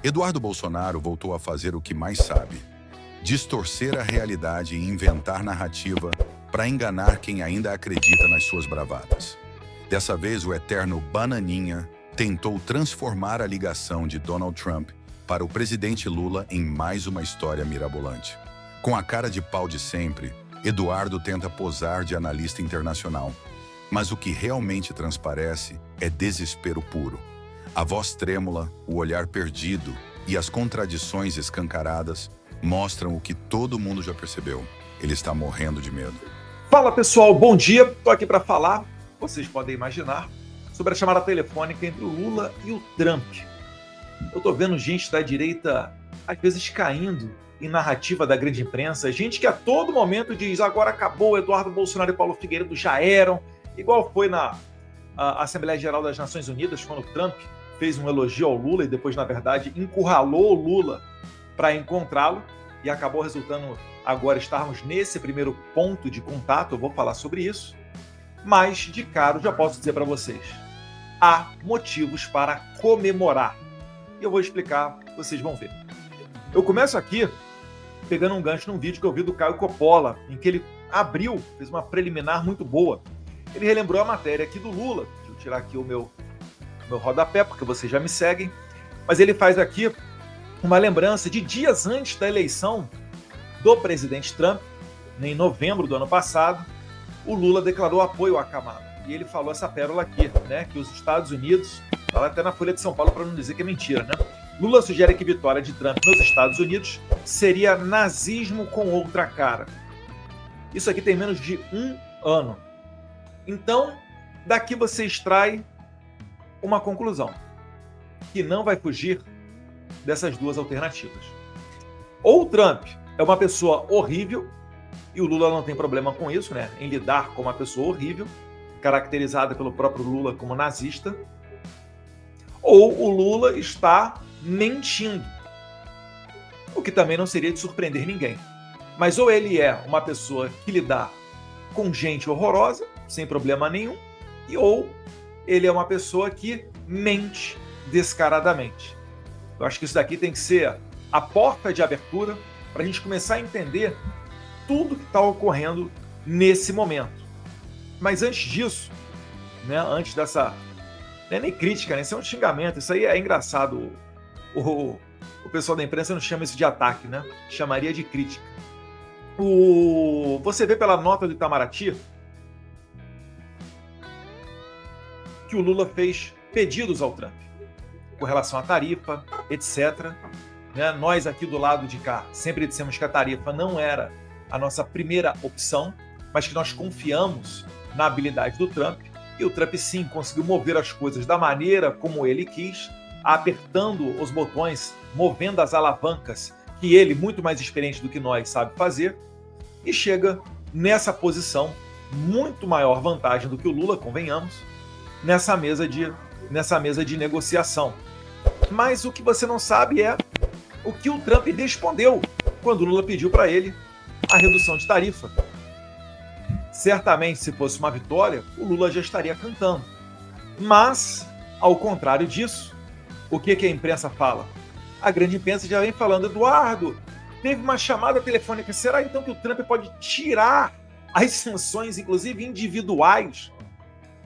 Eduardo Bolsonaro voltou a fazer o que mais sabe: distorcer a realidade e inventar narrativa para enganar quem ainda acredita nas suas bravatas. Dessa vez, o eterno Bananinha tentou transformar a ligação de Donald Trump para o presidente Lula em mais uma história mirabolante. Com a cara de pau de sempre, Eduardo tenta posar de analista internacional. Mas o que realmente transparece é desespero puro. A voz trêmula, o olhar perdido e as contradições escancaradas mostram o que todo mundo já percebeu. Ele está morrendo de medo. Fala pessoal, bom dia. Estou aqui para falar, vocês podem imaginar, sobre a chamada telefônica entre o Lula e o Trump. Eu estou vendo gente da direita, às vezes, caindo em narrativa da grande imprensa. Gente que a todo momento diz, agora acabou, Eduardo Bolsonaro e Paulo Figueiredo já eram. Igual foi na Assembleia Geral das Nações Unidas, quando o Trump fez um elogio ao Lula e depois, na verdade, encurralou o Lula para encontrá-lo e acabou resultando agora estarmos nesse primeiro ponto de contato. Eu vou falar sobre isso, mas de cara eu já posso dizer para vocês, há motivos para comemorar e eu vou explicar, vocês vão ver. Eu começo aqui pegando um gancho num vídeo que eu vi do Caio Coppola, em que ele fez uma preliminar muito boa. Ele relembrou a matéria aqui do Lula. Deixa eu tirar aqui o meu rodapé, porque vocês já me seguem. Mas ele faz aqui uma lembrança de dias antes da eleição do presidente Trump, em novembro do ano passado, o Lula declarou apoio à camada. E ele falou essa pérola aqui, né, que os Estados Unidos, fala até na Folha de São Paulo para não dizer que é mentira, né? Lula sugere que vitória de Trump nos Estados Unidos seria nazismo com outra cara. Isso aqui tem menos de um ano. Então, daqui você extrai uma conclusão, que não vai fugir dessas duas alternativas. Ou o Trump é uma pessoa horrível, e o Lula não tem problema com isso, né, em lidar com uma pessoa horrível, caracterizada pelo próprio Lula como nazista, ou o Lula está mentindo, o que também não seria de surpreender ninguém. Mas ou ele é uma pessoa que lidar com gente horrorosa, sem problema nenhum, ou ele é uma pessoa que mente descaradamente. Eu acho que isso daqui tem que ser a porta de abertura para a gente começar a entender tudo que está ocorrendo nesse momento. Mas antes disso, né, antes dessa... Não é nem crítica, né? Isso é um xingamento, isso aí é engraçado. O pessoal da imprensa não chama isso de ataque, né? Chamaria de crítica. Você vê pela nota do Itamaraty que o Lula fez pedidos ao Trump com relação à tarifa, etc. Né? Nós aqui do lado de cá sempre dissemos que a tarifa não era a nossa primeira opção, mas que nós confiamos na habilidade do Trump. E o Trump, sim, conseguiu mover as coisas da maneira como ele quis, apertando os botões, movendo as alavancas que ele, muito mais experiente do que nós, sabe fazer, e chega nessa posição, muito maior vantagem do que o Lula, convenhamos, nessa mesa de negociação. Mas o que você não sabe é o que o Trump respondeu quando o Lula pediu para ele a redução de tarifa. Certamente, se fosse uma vitória, o Lula já estaria cantando. Mas, ao contrário disso, o que a imprensa fala? A grande imprensa já vem falando, Eduardo, teve uma chamada telefônica. Será então que o Trump pode tirar as sanções, inclusive individuais,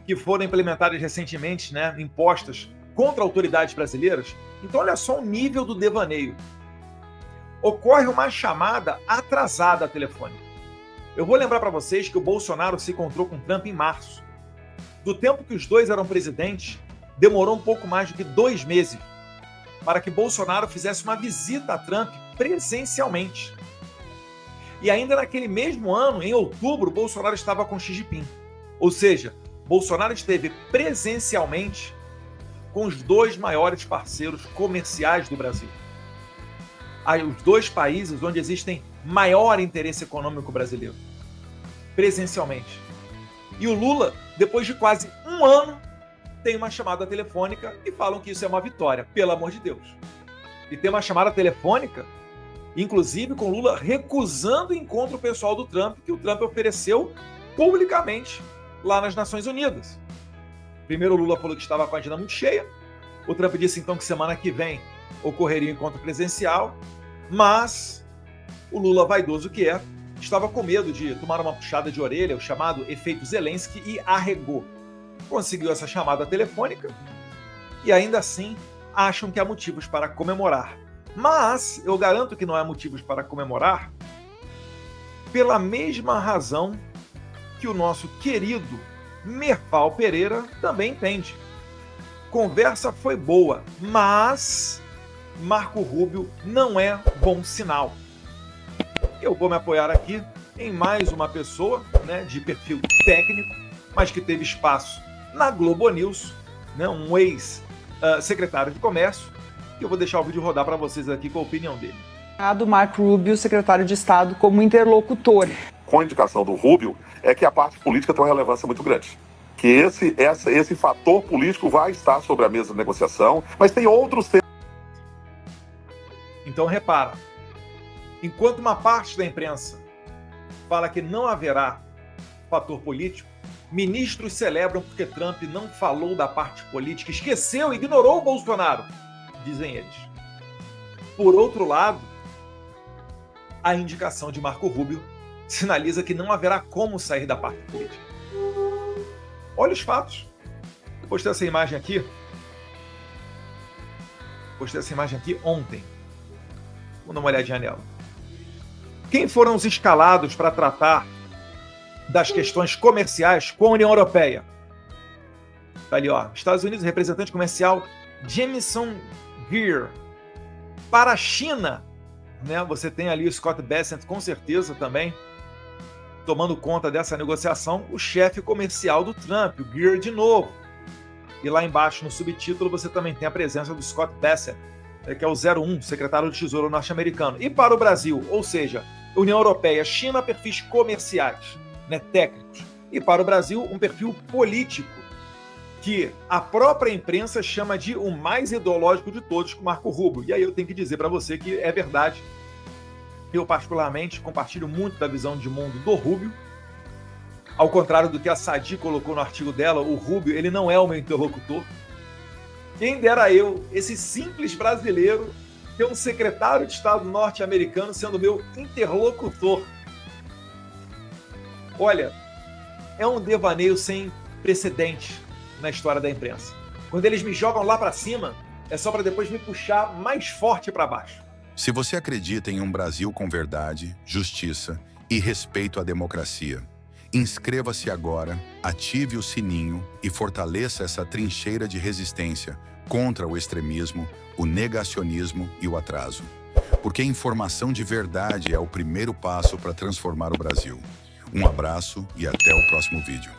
que foram implementadas recentemente, né, impostas contra autoridades brasileiras? Então, olha só o nível do devaneio. Ocorre uma chamada atrasada telefônica. Eu vou lembrar para vocês que o Bolsonaro se encontrou com Trump em março. Do tempo que os dois eram presidentes, demorou um pouco mais do que 2 meses para que Bolsonaro fizesse uma visita a Trump presencialmente. E ainda naquele mesmo ano, em outubro, Bolsonaro estava com Xi Jinping. Ou seja, Bolsonaro esteve presencialmente com os 2 maiores parceiros comerciais do Brasil. Os 2 países onde existem maior interesse econômico brasileiro. Presencialmente. E o Lula, depois de quase 1 ano, tem uma chamada telefônica e falam que isso é uma vitória, pelo amor de Deus. E tem uma chamada telefônica, inclusive com Lula recusando o encontro pessoal do Trump, que o Trump ofereceu publicamente lá nas Nações Unidas. Primeiro o Lula falou que estava com a agenda muito cheia, o Trump disse então que semana que vem ocorreria um encontro presencial, mas o Lula, vaidoso que é, estava com medo de tomar uma puxada de orelha, o chamado efeito Zelensky, e arregou. Conseguiu essa chamada telefônica e ainda assim acham que há motivos para comemorar. Mas eu garanto que não há motivos para comemorar pela mesma razão que o nosso querido Merval Pereira também entende. Conversa foi boa, mas Marco Rubio não é bom sinal. Eu vou me apoiar aqui em mais uma pessoa, né, de perfil técnico, mas que teve espaço na Globo News, né, um ex-secretário de Comércio, que eu vou deixar o vídeo rodar para vocês aqui com a opinião dele. Do Marco Rubio, secretário de Estado, como interlocutor. Com a indicação do Rubio, é que a parte política tem uma relevância muito grande. Que esse fator político vai estar sobre a mesa de negociação, mas tem outros temas. Então, repara, enquanto uma parte da imprensa fala que não haverá fator político, ministros celebram porque Trump não falou da parte política, esqueceu, ignorou o Bolsonaro, dizem eles. Por outro lado, a indicação de Marco Rubio sinaliza que não haverá como sair da parte política. Olha os fatos. Eu postei essa imagem aqui. Ontem. Vou dar uma olhadinha nela. Quem foram os escalados para tratar das questões comerciais com a União Europeia? Tá ali, ó. Estados Unidos, representante comercial Jamieson Greer. Para a China, né, você tem ali o Scott Bessent, com certeza também, tomando conta dessa negociação, o chefe comercial do Trump, o Greer de novo. E lá embaixo, no subtítulo, você também tem a presença do Scott Bessent, que é o 01, secretário do Tesouro norte-americano. E para o Brasil, ou seja, União Europeia, China, perfis comerciais, né, técnicos. E para o Brasil, um perfil político, que a própria imprensa chama de o mais ideológico de todos, com Marco Rubio. E aí eu tenho que dizer para você que é verdade. Eu, particularmente, compartilho muito da visão de mundo do Rubio. Ao contrário do que a Sadi colocou no artigo dela, o Rubio, ele não é o meu interlocutor. Quem dera eu, esse simples brasileiro, ter um secretário de Estado norte-americano sendo meu interlocutor. Olha, é um devaneio sem precedentes na história da imprensa. Quando eles me jogam lá para cima, é só para depois me puxar mais forte para baixo. Se você acredita em um Brasil com verdade, justiça e respeito à democracia, inscreva-se agora, ative o sininho e fortaleça essa trincheira de resistência contra o extremismo, o negacionismo e o atraso. Porque informação de verdade é o primeiro passo para transformar o Brasil. Um abraço e até o próximo vídeo.